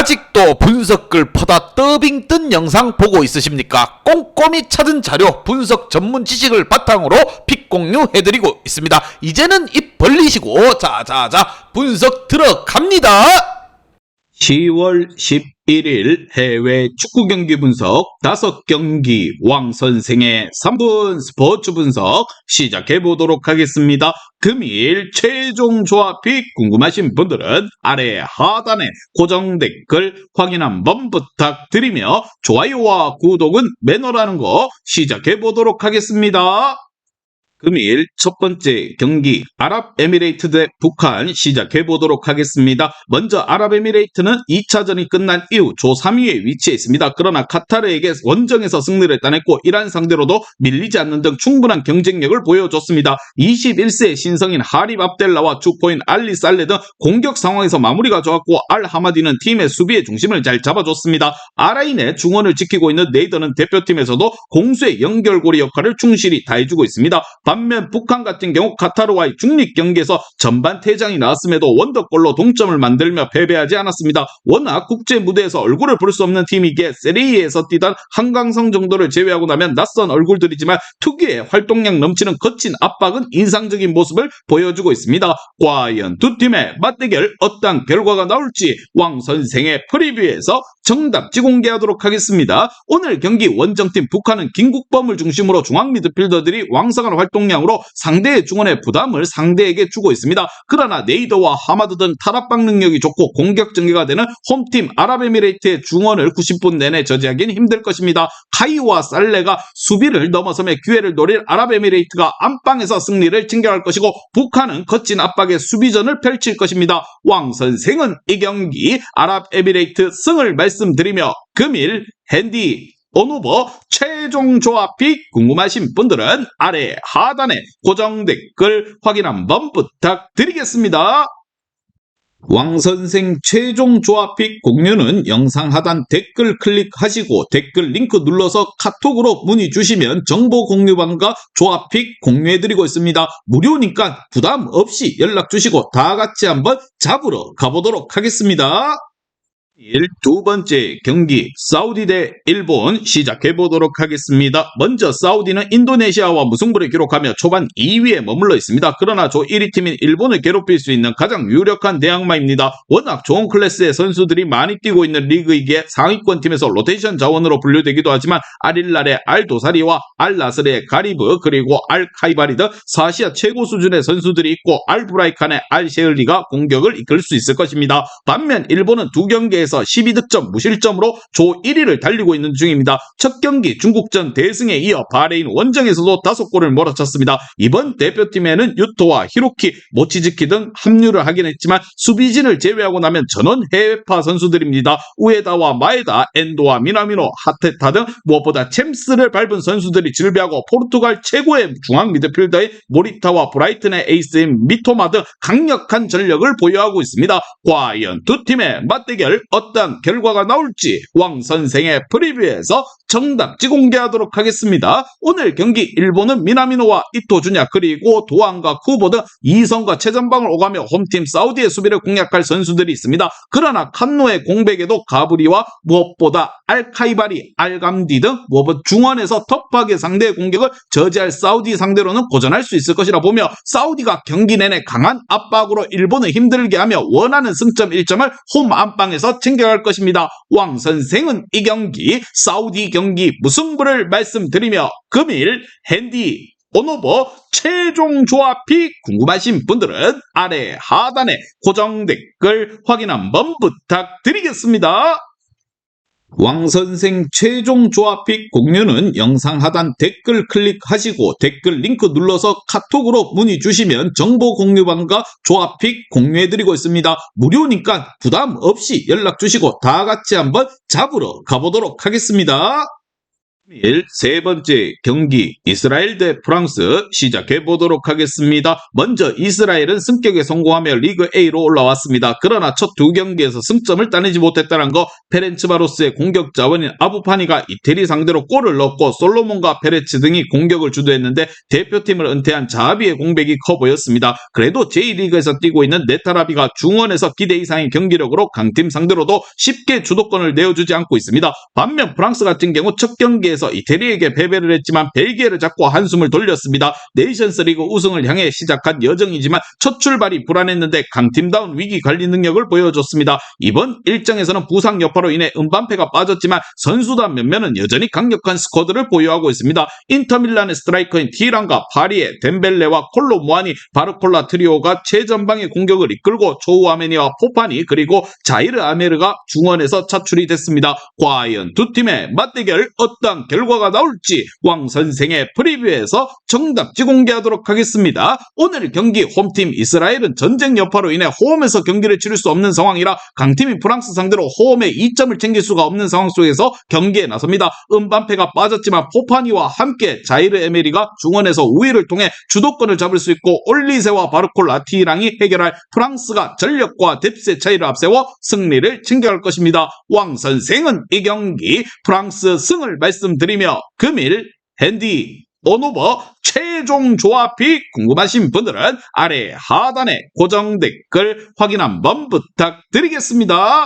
아직도 분석글 퍼다 더빙 뜬 영상 보고 있으십니까? 꼼꼼히 찾은 자료, 분석 전문 지식을 바탕으로 픽 공유해드리고 있습니다. 이제는 입 벌리시고 자자자 분석 들어갑니다. 10월 11일 해외 축구 경기 분석 5경기 왕 선생의 3분 스포츠 분석 시작해 보도록 하겠습니다. 금일 최종 조합이 궁금하신 분들은 아래 하단에 고정 댓글 확인 한번 부탁드리며 좋아요와 구독은 매너라는 거 시작해 보도록 하겠습니다. 금일 첫 번째 경기 아랍에미레이트 대 북한 시작해 보도록 하겠습니다. 먼저 아랍에미레이트는 2차전이 끝난 이후 조 3위에 위치해 있습니다. 그러나 카타르에게 원정에서 승리를 따냈고 이란 상대로도 밀리지 않는 등 충분한 경쟁력을 보여줬습니다. 21세 신성인 하립 압델라와 주포인 알리 살레 등 공격 상황에서 마무리가 좋았고 알 하마디는 팀의 수비의 중심을 잘 잡아줬습니다. 아라인의 중원을 지키고 있는 네이더는 대표팀에서도 공수의 연결고리 역할을 충실히 다해주고 있습니다. 반면 북한 같은 경우 카타르와의 중립 경기에서 전반 퇴장이 나왔음에도 원더골로 동점을 만들며 패배하지 않았습니다. 워낙 국제 무대에서 얼굴을 볼 수 없는 팀이기에 세리에에서 뛰던 한강성 정도를 제외하고 나면 낯선 얼굴들이지만 특유의 활동량 넘치는 거친 압박은 인상적인 모습을 보여주고 있습니다. 과연 두 팀의 맞대결 어떤 결과가 나올지 왕 선생의 프리뷰에서 정답지 공개하도록 하겠습니다. 오늘 경기 원정팀 북한은 김국범을 중심으로 중앙 미드필더들이 왕성한 활동량으로 상대의 중원의 부담을 상대에게 주고 있습니다. 그러나 네이더와 하마드 등 탈압박 능력이 좋고 공격 전개가 되는 홈팀 아랍에미레이트의 중원을 90분 내내 저지하기는 힘들 것입니다. 카이와 살레가 수비를 넘어서며 기회를 노릴 아랍에미레이트가 안방에서 승리를 챙겨갈 것이고 북한은 거친 압박의 수비전을 펼칠 것입니다. 왕 선생은 이 경기 아랍에미레이트 승을 말씀드리며 금일 핸디 온오버 최종 조합이 궁금하신 분들은 아래 하단에 고정 댓글 확인 한번 부탁드리겠습니다. 왕선생 최종 조합픽 공유는 영상 하단 댓글 클릭하시고 댓글 링크 눌러서 카톡으로 문의 주시면 정보 공유방과 조합픽 공유해드리고 있습니다. 무료니까 부담 없이 연락 주시고 다 같이 한번 잡으러 가보도록 하겠습니다. 두 번째 경기 사우디 대 일본 시작해 보도록 하겠습니다. 먼저 사우디는 인도네시아와 무승부를 기록하며 초반 2위에 머물러 있습니다. 그러나 조 1위 팀인 일본을 괴롭힐 수 있는 가장 유력한 대항마입니다. 워낙 좋은 클래스의 선수들이 많이 뛰고 있는 리그이기에 상위권 팀에서 로테이션 자원으로 분류되기도 하지만 알일랄의 알도사리와 알나스르의 가리브 그리고 알카이바리 등 사시아 최고 수준의 선수들이 있고 알브라이칸의 알셰을리가 공격을 이끌 수 있을 것입니다. 반면 일본은 두 경기에 12득점 무실점으로 조 1위를 달리고 있는 중입니다. 첫 경기 중국전 대승에 이어 바레인 원정에서도 5골을 몰아쳤습니다. 이번 대표팀에는 유토와 히로키, 모치즈키 등 합류를 하긴 했지만 수비진을 제외하고 나면 전원 해외파 선수들입니다. 우에다와 마에다, 엔도와 미나미노, 하테타 등 무엇보다 챔스를 밟은 선수들이 즐비하고 포르투갈 최고의 중앙 미드필더인 모리타와 브라이튼의 에이스인 미토마 등 강력한 전력을 보유하고 있습니다. 과연 두 팀의 맞대결 어떤 결과가 나올지 왕 선생의 프리뷰에서 정답지 공개하도록 하겠습니다. 오늘 경기 일본은 미나미노와 이토주냐 그리고 도안과 쿠보 등 2선과 최전방을 오가며 홈팀 사우디의 수비를 공략할 선수들이 있습니다. 그러나 칸노의 공백에도 가브리와 무엇보다 알카이바리, 알감디 등 무엇보다 중원에서 터프하게 상대의 공격을 저지할 사우디 상대로는 고전할 수 있을 것이라 보며 사우디가 경기 내내 강한 압박으로 일본을 힘들게 하며 원하는 승점 1점을 홈 안방에서 챙겨갈 것입니다. 왕 선생은 이 경기 사우디 경기 무승부를 말씀드리며 금일 핸디 온오버 최종 조합이 궁금하신 분들은 아래 하단에 고정 댓글 확인 한번 부탁드리겠습니다. 왕선생 최종 조합픽 공유는 영상 하단 댓글 클릭하시고 댓글 링크 눌러서 카톡으로 문의 주시면 정보 공유방과 조합픽 공유해드리고 있습니다. 무료니까 부담 없이 연락 주시고 다 같이 한번 잡으러 가보도록 하겠습니다. 금일 세 번째 경기 이스라엘 대 프랑스 시작해 보도록 하겠습니다. 먼저 이스라엘은 승격에 성공하며 리그 A로 올라왔습니다. 그러나 첫 두 경기에서 승점을 따내지 못했다는 거, 페렌츠바로스의 공격 자원인 아부파니가 이태리 상대로 골을 넣고 솔로몬과 페레츠 등이 공격을 주도했는데 대표팀을 은퇴한 자하비의 공백이 커 보였습니다. 그래도 J리그에서 뛰고 있는 네타라비가 중원에서 기대 이상의 경기력으로 강팀 상대로도 쉽게 주도권을 내어주지 않고 있습니다. 반면 프랑스 같은 경우 첫 경기에서 이태리에게 패배를 했지만 벨기에를 잡고 한숨을 돌렸습니다. 네이션스리그 우승을 향해 시작한 여정이지만 첫 출발이 불안했는데 강팀다운 위기 관리 능력을 보여줬습니다. 이번 일정에서는 부상 여파로 인해 음반페가 빠졌지만 선수단 면면은 여전히 강력한 스쿼드를 보유하고 있습니다. 인터밀란의 스트라이커인 티란과 파리의 덴벨레와 콜로무아니, 바르콜라 트리오가 최전방의 공격을 이끌고 조우아메니와 포파니 그리고 자이르 아메르가 중원에서 차출이 됐습니다. 과연 두 팀의 맞대결 어떤 결과가 나올지 왕 선생의 프리뷰에서 정답지 공개하도록 하겠습니다. 오늘 경기 홈팀 이스라엘은 전쟁 여파로 인해 홈에서 경기를 치를 수 없는 상황이라 강팀인 프랑스 상대로 홈에 2점을 챙길 수가 없는 상황 속에서 경기에 나섭니다. 음반페가 빠졌지만 포파니와 함께 자이르 에메리가 중원에서 우위를 통해 주도권을 잡을 수 있고 올리세와 바르콜 라티랑이 해결할 프랑스가 전력과 뎁스의 차이를 앞세워 승리를 챙겨갈 것입니다. 왕 선생은 이 경기 프랑스 승을 말씀드리며 금일 핸디 온오버 최종 조합이 궁금하신 분들은 아래 하단에 고정 댓글 확인 한번 부탁드리겠습니다.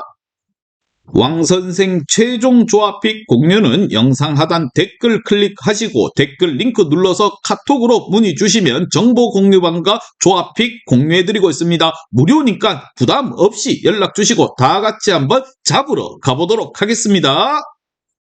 왕선생 최종 조합픽 공유는 영상 하단 댓글 클릭하시고 댓글 링크 눌러서 카톡으로 문의 주시면 정보 공유방과 조합픽 공유해드리고 있습니다. 무료니까 부담 없이 연락 주시고 다 같이 한번 잡으러 가보도록 하겠습니다.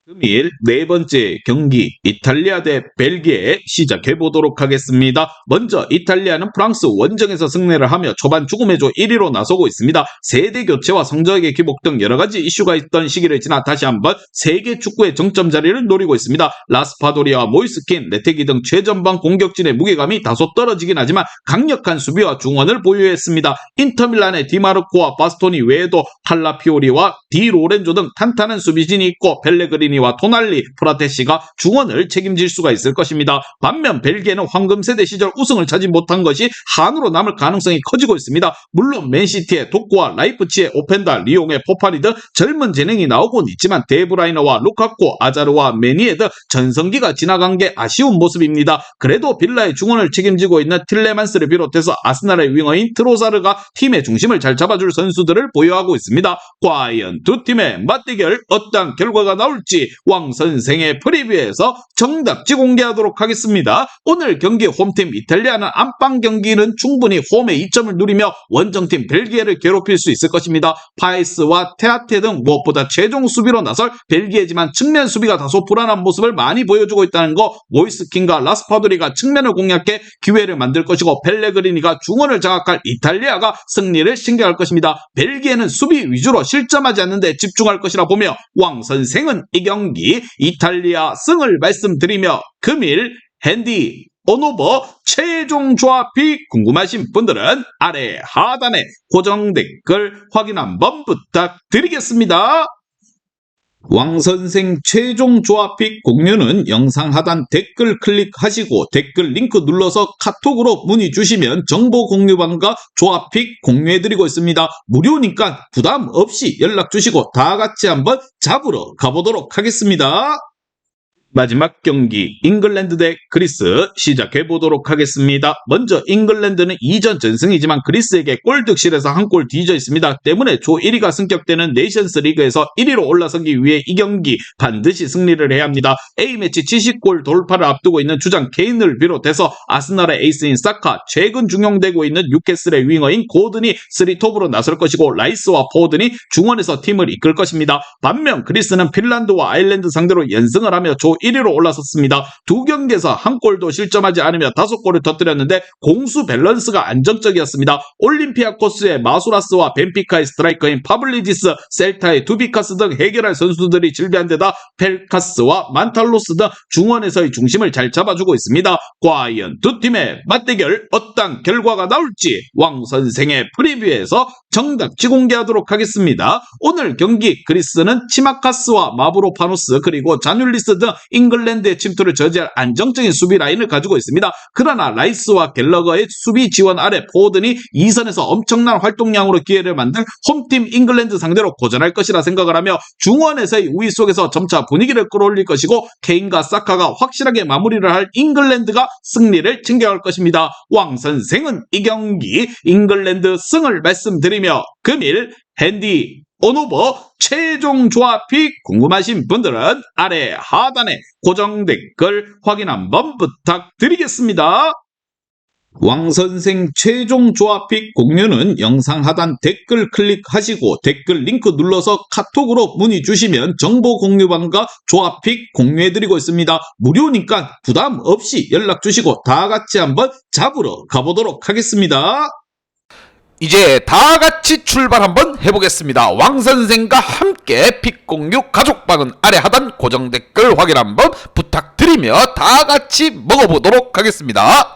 금일 네 번째 경기 이탈리아 대 벨기에 시작해 보도록 하겠습니다. 먼저 이탈리아는 프랑스 원정에서 승리를 하며 초반 죽음의 조 1위로 나서고 있습니다. 세대 교체와 성적의 기복 등 여러가지 이슈가 있던 시기를 지나 다시 한번 세계 축구의 정점 자리를 노리고 있습니다. 라스파도리아와 모이스킨, 레테기 등 최전방 공격진의 무게감이 다소 떨어지긴 하지만 강력한 수비와 중원을 보유했습니다. 인터밀란의 디마르코와 바스토니 외에도 칼라피오리와 디 로렌조 등 탄탄한 수비진이 있고 펠레그리니 와 토날리, 프라테시가 중원을 책임질 수가 있을 것입니다. 반면 벨기에는 황금세대 시절 우승을 차지 못한 것이 한으로 남을 가능성이 커지고 있습니다. 물론 맨시티의 도쿠와 라이프치히의 오펜다, 리옹의 포파리 등 젊은 재능이 나오곤 있지만 데브라이너와 루카코, 아자르와 메니에 등 전성기가 지나간 게 아쉬운 모습입니다. 그래도 빌라의 중원을 책임지고 있는 틸레만스를 비롯해서 아스날의 윙어인 트로사르가 팀의 중심을 잘 잡아줄 선수들을 보유하고 있습니다. 과연 두 팀의 맞대결 어떤 결과가 나올지 왕 선생의 프리뷰에서 정답지 공개하도록 하겠습니다. 오늘 경기 홈팀 이탈리아는 안방 경기는 충분히 홈에 2점을 누리며 원정팀 벨기에를 괴롭힐 수 있을 것입니다. 파이스와 테아테 등 무엇보다 최종 수비로 나설 벨기에지만 측면 수비가 다소 불안한 모습을 많이 보여주고 있다는 거, 모이스킨과 라스파도리가 측면을 공략해 기회를 만들 것이고 펠레그리니가 중원을 장악할 이탈리아가 승리를 챙겨갈 것입니다. 벨기에는 수비 위주로 실점하지 않는데 집중할 것이라 보며 왕 선생은 이 경기 이탈리아 승을 말씀드리며 금일 핸디 온오버 최종 조합이 궁금하신 분들은 아래 하단에 고정 댓글 확인 한번 부탁드리겠습니다. 왕선생 최종 조합픽 공유는 영상 하단 댓글 클릭하시고 댓글 링크 눌러서 카톡으로 문의 주시면 정보 공유방과 조합픽 공유해드리고 있습니다. 무료니까 부담 없이 연락 주시고 다 같이 한번 잡으러 가보도록 하겠습니다. 마지막 경기 잉글랜드 대 그리스 시작해 보도록 하겠습니다. 먼저 잉글랜드는 이전 전승이지만 그리스에게 골득실에서 한 골 뒤져 있습니다. 때문에 조 1위가 승격되는 네이션스 리그에서 1위로 올라서기 위해 이 경기 반드시 승리를 해야 합니다. A매치 70골 돌파를 앞두고 있는 주장 케인을 비롯해서 아스날의 에이스인 사카, 최근 중용되고 있는 뉴캐슬의 윙어인 고든이 3톱으로 나설 것이고 라이스와 포든이 중원에서 팀을 이끌 것입니다. 반면 그리스는 핀란드와 아일랜드 상대로 연승을 하며 조 1위로 올라섰습니다. 두 경기에서 한 골도 실점하지 않으며 5골을 터뜨렸는데 공수 밸런스가 안정적이었습니다. 올림피아코스의 마수라스와 벤피카의 스트라이커인 파블리디스, 셀타의 두비카스 등 해결할 선수들이 질비한 데다 펠카스와 만탈로스 등 중원에서의 중심을 잘 잡아주고 있습니다. 과연 두 팀의 맞대결 어떤 결과가 나올지 왕 선생의 프리뷰에서 정답지 공개하도록 하겠습니다. 오늘 경기 그리스는 치마카스와 마브로파노스 그리고 자눌리스 등 잉글랜드의 침투를 저지할 안정적인 수비 라인을 가지고 있습니다. 그러나 라이스와 갤러거의 수비 지원 아래 포워든이 2선에서 엄청난 활동량으로 기회를 만들 홈팀 잉글랜드 상대로 고전할 것이라 생각을 하며 중원에서의 우위 속에서 점차 분위기를 끌어올릴 것이고 케인과 사카가 확실하게 마무리를 할 잉글랜드가 승리를 챙겨갈 것입니다. 왕 선생은 이 경기 잉글랜드 승을 말씀드리며 금일 핸디 온오버 최종 조합이 궁금하신 분들은 아래 하단에 고정 댓글 확인 한번 부탁드리겠습니다. 왕선생 최종 조합픽 공유는 영상 하단 댓글 클릭하시고 댓글 링크 눌러서 카톡으로 문의 주시면 정보 공유방과 조합픽 공유해드리고 있습니다. 무료니까 부담 없이 연락 주시고 다 같이 한번 잡으러 가보도록 하겠습니다. 이제 다 같이 출발 한번 해보겠습니다. 왕선생과 함께 픽공유 가족방은 아래 하단 고정 댓글 확인 한번 부탁드리며 다 같이 먹어보도록 하겠습니다.